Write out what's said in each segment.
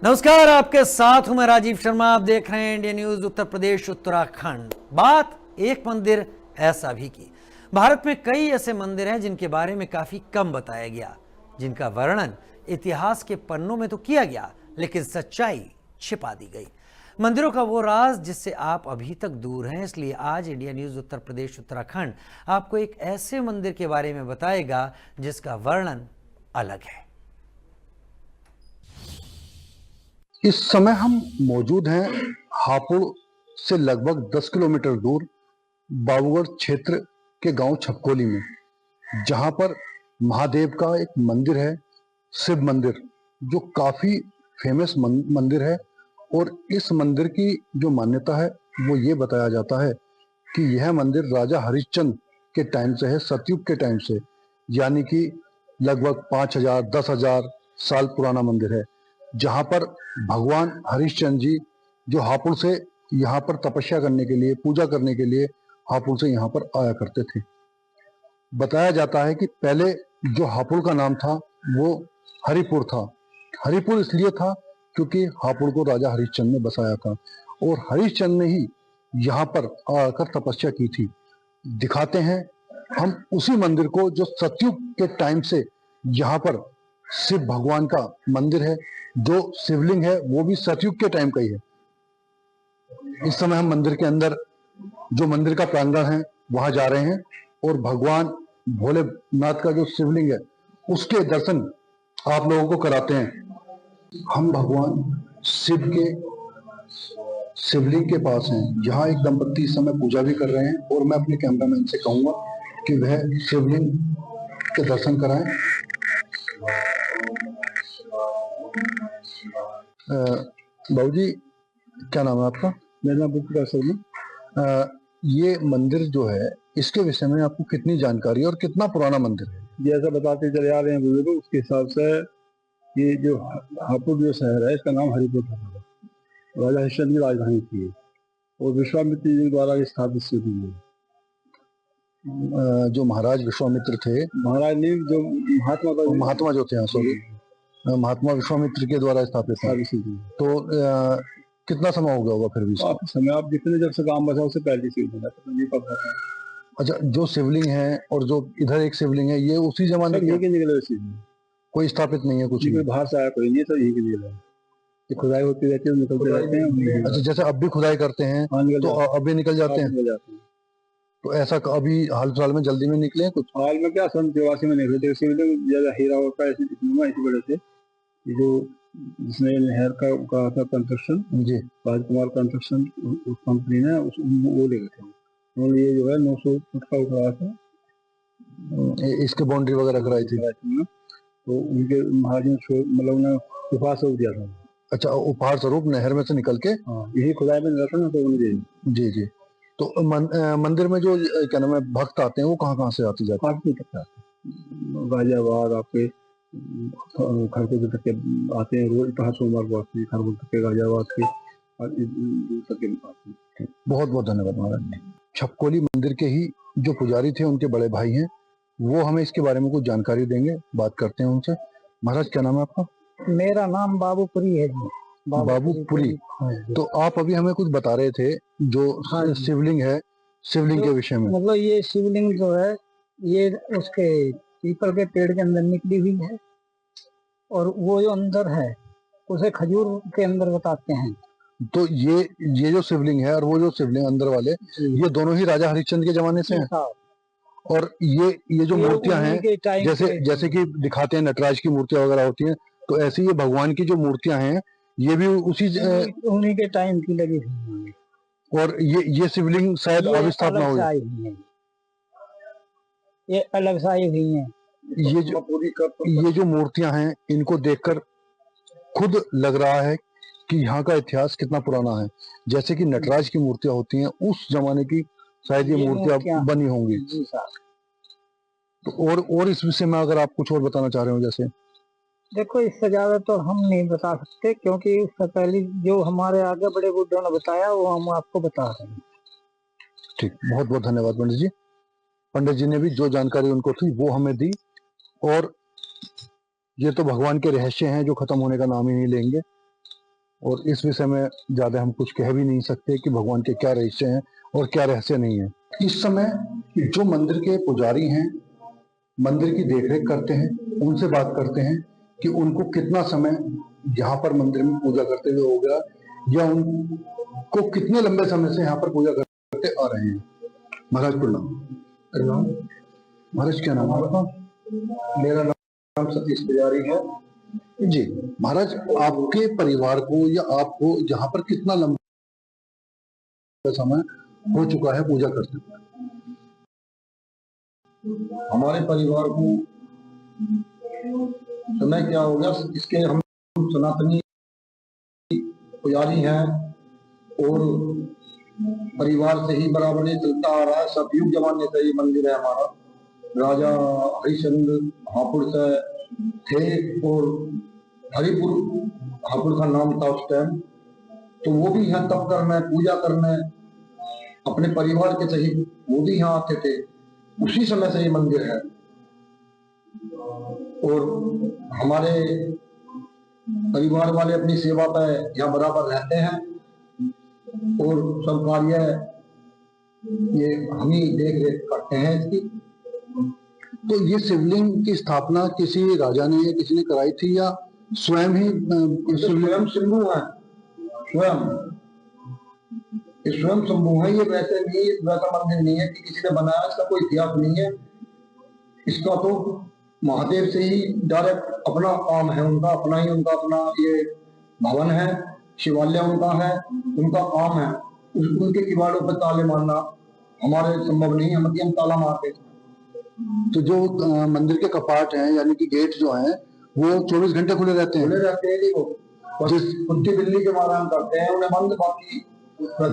नमस्कार, आपके साथ हूं मैं राजीव शर्मा। आप देख रहे हैं इंडिया न्यूज उत्तर प्रदेश उत्तराखंड। बात एक मंदिर ऐसा भी की। भारत में कई ऐसे मंदिर हैं जिनके बारे में काफी कम बताया गया, जिनका वर्णन इतिहास के पन्नों में तो किया गया, लेकिन सच्चाई छिपा दी गई। मंदिरों का वो राज जिससे आप अभी तक दूर हैं। इसलिए आज इंडिया न्यूज उत्तर प्रदेश उत्तराखंड आपको एक ऐसे मंदिर के बारे में बताएगा जिसका वर्णन अलग है। इस समय हम मौजूद हैं हापुड़ से लगभग 10 किलोमीटर दूर बाबूगढ़ क्षेत्र के गांव छपकोली में, जहां पर महादेव का एक मंदिर है, शिव मंदिर, जो काफी फेमस मंदिर है। और इस मंदिर की जो मान्यता है वो ये बताया जाता है कि यह मंदिर राजा हरिश्चंद्र के टाइम से है, सतयुग के टाइम से, यानी कि लगभग 5000 10,000 साल पुराना मंदिर है, जहां पर भगवान हरिश्चंद्र जी जो हापुड़ से यहाँ पर तपस्या करने के लिए, पूजा करने के लिए हापुड़ से यहाँ पर आया करते थे। बताया जाता है कि पहले जो हापुड़ का नाम था वो हरिपुर था। हरिपुर इसलिए था क्योंकि हापुड़ को राजा हरिश्चंद्र ने बसाया था और हरिश्चंद्र ने ही यहाँ पर आकर तपस्या की थी। दिखाते हैं हम उसी मंदिर को जो सतयुग के टाइम से यहाँ पर शिव भगवान का मंदिर है, जो शिवलिंग है वो भी सतयुग के टाइम का ही है। इस समय हम मंदिर के अंदर, जो मंदिर का प्रांगण है, वहां जा रहे हैं और भगवान भोलेनाथ का जो शिवलिंग है उसके दर्शन आप लोगों को कराते हैं। हम भगवान शिव के शिवलिंग के पास हैं, जहां एक दंपत्ति इस समय पूजा भी कर रहे हैं और मैं अपने कैमरामैन से कहूंगा कि वह शिवलिंग के दर्शन कराएं। बाबूजी, क्या नाम है आपका? मेरा नाम बुद्धराज शर्मा। ये मंदिर जो है, इसके विषय में आपको कितनी जानकारी है और कितना पुराना मंदिर है? जैसा बताते चले आ रहे हैं बुजुर्ग, उसके हिसाब से ये जो हापुड़ जो शहर है, इसका नाम हरिपुर था। राजा हरिश्चंद्र की राजधानी थी और विश्वामित्र जी द्वारा स्थापित हुई है। जो महाराज विश्वामित्र थे, महाराज ने जो महात्मा जो थे, सॉरी, महात्मा विश्वामित्र के द्वारा स्थापित था। तो कितना समय हो गया होगा फिर भी? समय आप जितने जब से गांव बसा उससे पहले से नहीं पता। अच्छा, जो शिवलिंग है और जो इधर एक शिवलिंग है, ये उसी जमाने के निकले, कोई स्थापित नहीं है कुछ? बाहर से आया कोई नहीं, सब यही के निकले। खुदाई होती रहती है, निकलते रहते हैं। अच्छा, जैसे अब भी खुदाई करते हैं तो अभी निकल जाते हैं। तो ऐसा अभी हाल फिलहाल में जल्दी में निकले हैं कुछ? हाल में क्या, सन 83 में निकले थे। ज्यादा हीरा होता है इसी वजह से, जो जिसने नहर का कहा था कंस्ट्रक्शन, जी, राजकुमार कंस्ट्रक्शन, उस कंपनी ने वो ले गए थे। उन्होंने ये जो है 900 फुट का उठाया था, इसके बाउंड्री वगैरह कराई थी। तो उनके महाराज ने मतलब उन्हें उपहार स्वरूप दिया था। अच्छा, उपहार स्वरूप नहर में से निकल के? यही खुदाई में निकला था ना, तो उन्हें। जी जी। तो मंदिर में जो क्या नाम है भक्त आते हैं, वो कहाँ से आते जाते हैं? गाजियाबाद आपके खरगोन तक के आते हैं, रोज कहा सोमवार को आते हैं, खरगोन तक के, गाजियाबाद के आते हैं। बहुत बहुत धन्यवाद महाराज। छपकोली मंदिर के ही जो पुजारी थे, उनके बड़े भाई हैं, वो हमें इसके बारे में कुछ जानकारी देंगे। बात करते हैं उनसे। महाराज, क्या नाम है आपका? मेरा नाम बाबूपुरी है जी। बाबूपुरी। तो आप अभी हमें कुछ बता रहे थे जो शिवलिंग है, शिवलिंग के विषय में। मतलब ये शिवलिंग जो है, ये उसके पीपल के पेड़ के अंदर निकली हुई है, और वो जो अंदर है उसे खजूर के अंदर बताते हैं। तो ये जो शिवलिंग है और वो जो शिवलिंग अंदर वाले, ये दोनों ही राजा हरिश्चंद्र के जमाने से हैं। और ये जो मूर्तियां हैं, जैसे कि दिखाते हैं नटराज की मूर्तियां वगैरह होती हैं, तो ऐसी ये भगवान की जो मूर्तियां हैं, ये भी उन्हीं के टाइम की लगी हुई है। और ये शिवलिंग शायद अविस्थापना हुई है। ये अलग से आई हुई है। ये जो मूर्तियां हैं, इनको देखकर खुद लग रहा है कि यहाँ का इतिहास कितना पुराना है। जैसे कि नटराज की मूर्तियां होती हैं, उस जमाने की शायद ये मूर्तियां बनी होंगी। तो और इस विषय में अगर आप कुछ और बताना चाह रहे हो? जैसे देखो, इससे ज्यादा तो हम नहीं बता सकते, क्योंकि उससे पहले जो हमारे आगे बड़े बुड्ढों ने बताया वो हम आपको बता रहे हैं। ठीक, बहुत बहुत धन्यवाद पंडित जी। पंडित जी ने भी जो जानकारी उनको थी वो हमें दी। और ये तो भगवान के रहस्य हैं जो खत्म होने का नाम ही नहीं लेंगे। और इस विषय में ज्यादा हम कुछ कह भी नहीं सकते कि भगवान के क्या रहस्य हैं और क्या रहस्य नहीं है। इस समय जो मंदिर के पुजारी हैं, मंदिर की देखरेख करते हैं, उनसे बात करते हैं कि उनको कितना समय यहाँ पर मंदिर में पूजा करते हुए हो गया, या उनको कितने लंबे समय से यहाँ पर पूजा करते आ रहे हैं। महाराज प्रणाम। प्रणाम। महाराज क्या नाम है? मेरा नाम सतीश पुजारी है जी। महाराज, आपके परिवार को या आपको यहाँ पर कितना लंबा समय हो चुका है पूजा करते हुए? हमारे परिवार को समय क्या हो गया, इसके हम सनातनी पुजारी हैं और परिवार से ही बराबर ये चलता आ रहा है। सतयुग जमाने से ये मंदिर है हमारा। राजा हरिश्चंद्र हापुड़ से थे और हरिपुर हापुड़ का नाम था उस टाइम, तो वो भी यहाँ तप करने, पूजा करने अपने परिवार के सहित वो भी यहाँ आते थे। उसी समय से ये मंदिर है और हमारे परिवार वाले अपनी सेवा पे यहाँ बराबर रहते हैं और सब कार्य ये हम ही देख रेख करते हैं इसकी। तो ये शिवलिंग की स्थापना किसी राजा ने या किसी ने कराई थी, या स्वयं ही स्वयं शंभू है? स्वयं ये स्वयं शंभू है। ये वैसे नहीं, वैसा मंदिर नहीं है कि किसी ने बनाया, इसका कोई इतिहास नहीं है। इसका तो महादेव से ही डायरेक्ट अपना काम है, उनका अपना ही, उनका अपना ये भवन है, शिवालय उनका है, उनका काम है। उनके किवाड़ों पर ताले मारना हमारे संभव नहीं है, हम ताला मारते। तो जो मंदिर के कपाट हैं यानी कि गेट जो हैं वो 24 घंटे खुले रहते हैं? खुले रहते हैं। वो जिस कुत्ती बिल्ली के मारा हम करते हैं उन्हें बंद, बाकी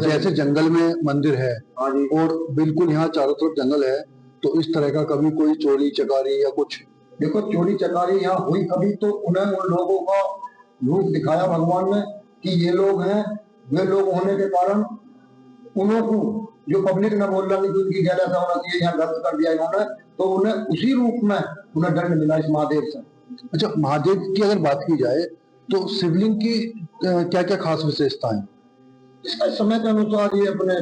जैसे जंगल में मंदिर है और बिल्कुल यहाँ चारों तरफ जंगल है, तो इस तरह का कभी कोई चोरी चकारी या कुछ? देखो, चोरी चकारी यहाँ हुई कभी तो उन्हें उन लोगों का रूप दिखाया भगवान ने कि ये लोग हैं। वे लोग होने के कारण उन्हों को जो पब्लिक ने बोल रहा कि उनकी गैर ऐसा होना चाहिए, यहाँ गलत कर दिया इन्होंने, तो उन्हें उसी रूप में उन्हें दंड मिला इस महादेव से। अच्छा, महादेव की अगर बात की जाए तो शिवलिंग की क्या क्या खास विशेषता है? इसका समय के अनुसार ये अपने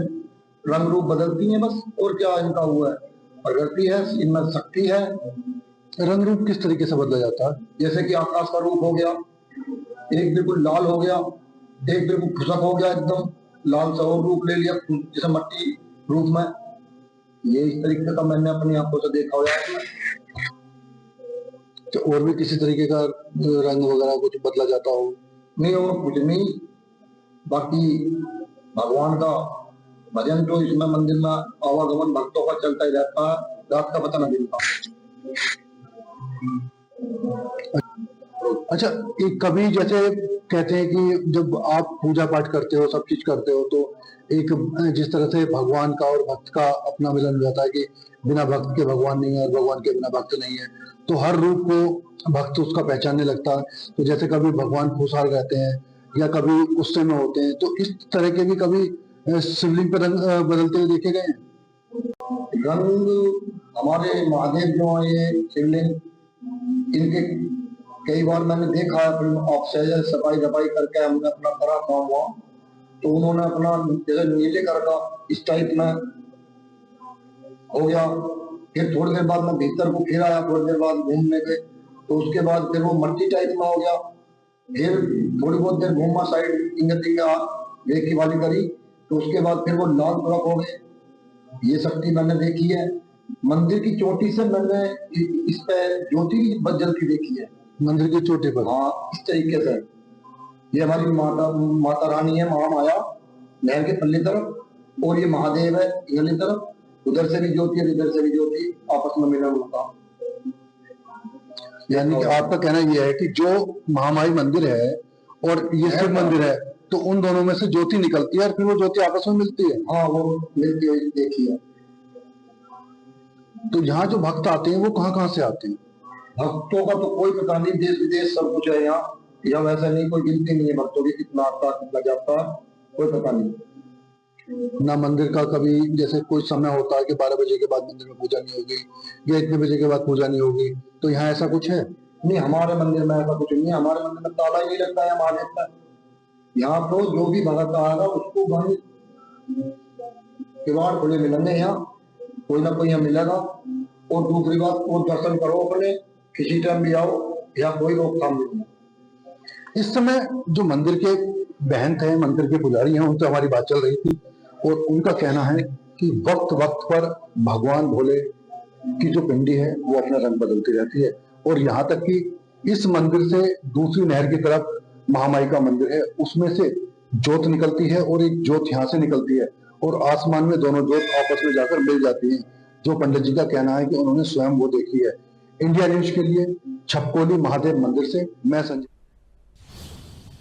रंग रूप बदलती हैं बस, और क्या इनका हुआ है, प्रगति है, इनमें शक्ति है। रंग रूप किस तरीके से बदला जाता है? जैसे कि आकाश का रूप हो गया, एक बिल्कुल लाल हो गया, एक बिल्कुल खुशक हो गया, एकदम लाल सा और रूप ले लिया जैसे मट्टी रूप में। ये इस तरीके का मैंने अपनी आंखों से देखा हुआ है। तो और भी किसी तरीके का रंग वगैरह कुछ बदला जाता हो? नहीं, और कुछ नहीं, बाकी भगवान का भजन तो इसमें मंदिर में आवागमन भक्तों का चलता ही रहता है, रात का पता नहीं चलता। अच्छा, एक कभी जैसे कहते हैं कि जब आप पूजा पाठ करते हो, सब चीज करते हो, तो एक जिस तरह से भगवान का और भक्त का अपना मिलन हो जाता है कि बिना भक्त के भगवान नहीं है और भगवान के बिना भक्त नहीं है, तो हर रूप को भक्त उसका पहचानने लगता है। तो जैसे कभी भगवान खुशहाल रहते हैं या कभी गुस्से में होते हैं, तो इस तरह के भी कभी शिवलिंग पर रंग बदलते हुए देखे गए हैं? रंग हमारे महादेव जो है ये शिवलिंग, इनके कई बार मैंने देखा अपने सफाई दफाई करके हमने अपना करा काम हुआ, तो उन्होंने अपना जैसे नीले कलर का इस टाइप में हो गया। फिर थोड़ी देर बाद मैं भीतर को फिर आया, थोड़ी देर बाद घूमने के, तो उसके बाद फिर वो मट्टी टाइप में हो गया। फिर थोड़ी बहुत देर घूमा, साइड इंगा देखी वाली करी, तो उसके बाद फिर वो लाल तुरक हो गए। ये शक्ति मैंने देखी है। मंदिर की चोटी से मैंने इस पे ज्योति की जलती देखी है, मंदिर की चोटी पर। हाँ, इस तरीके से। ये हमारी माता रानी है, महामाया, नहर के पल्ली तरफ, और ये महादेव है इधरली तरफ। उधर से भी ज्योति है, इधर से भी ज्योति, आपस में मिलन होता। यानी कि आपका कहना यह है कि जो महामाई मंदिर है और ये शिव मंदिर है, तो उन दोनों में से ज्योति निकलती है और फिर वो ज्योति आपस में मिलती है? हाँ, वो मिलती है, देखी है। तो यहाँ जो भक्त आते हैं वो कहाँ कहाँ से आते हैं? भक्तों का तो कोई पता नहीं, देश विदेश सब कुछ है यहाँ। यहाँ वैसा नहीं, कोई गिनती नहीं है भक्तों की, कितना आता कितना जाता, कोई पता नहीं। ना मंदिर का कभी जैसे कोई समय होता है कि 12 बजे के बाद मंदिर में पूजा नहीं होगी या इतने बजे के बाद पूजा नहीं होगी, तो यहाँ ऐसा कुछ है? नहीं, हमारे मंदिर में ऐसा कुछ नहीं है। हमारे मंदिर में ताला ही नहीं लगता है महादेव का। यहाँ तो जो भी भगत आएगा उसको भाई किवाड़ खुले मिलेंगे, यहाँ कोई ना कोई यहाँ मिलेगा। और दूसरी बात, वो दर्शन करो अपने, किसी टाइम भी आओ, यहाँ कोई रोकथाम नहीं है। इस समय जो मंदिर के बहन थे, मंदिर के पुजारी हैं, उनसे हमारी बात चल रही थी और उनका कहना है कि वक्त वक्त पर भगवान भोले की जो पिंडी है वो अपना रंग बदलती रहती है। और यहाँ तक कि इस मंदिर से दूसरी नहर की तरफ महामाई का मंदिर है, उसमें से जोत निकलती है और एक जोत यहाँ से निकलती है और आसमान में दोनों जोत आपस में जाकर मिल जाती हैं, जो पंडित जी का कहना है कि उन्होंने स्वयं वो देखी है। इंडिया न्यूज के लिए छपकोली महादेव मंदिर से मैं संजय।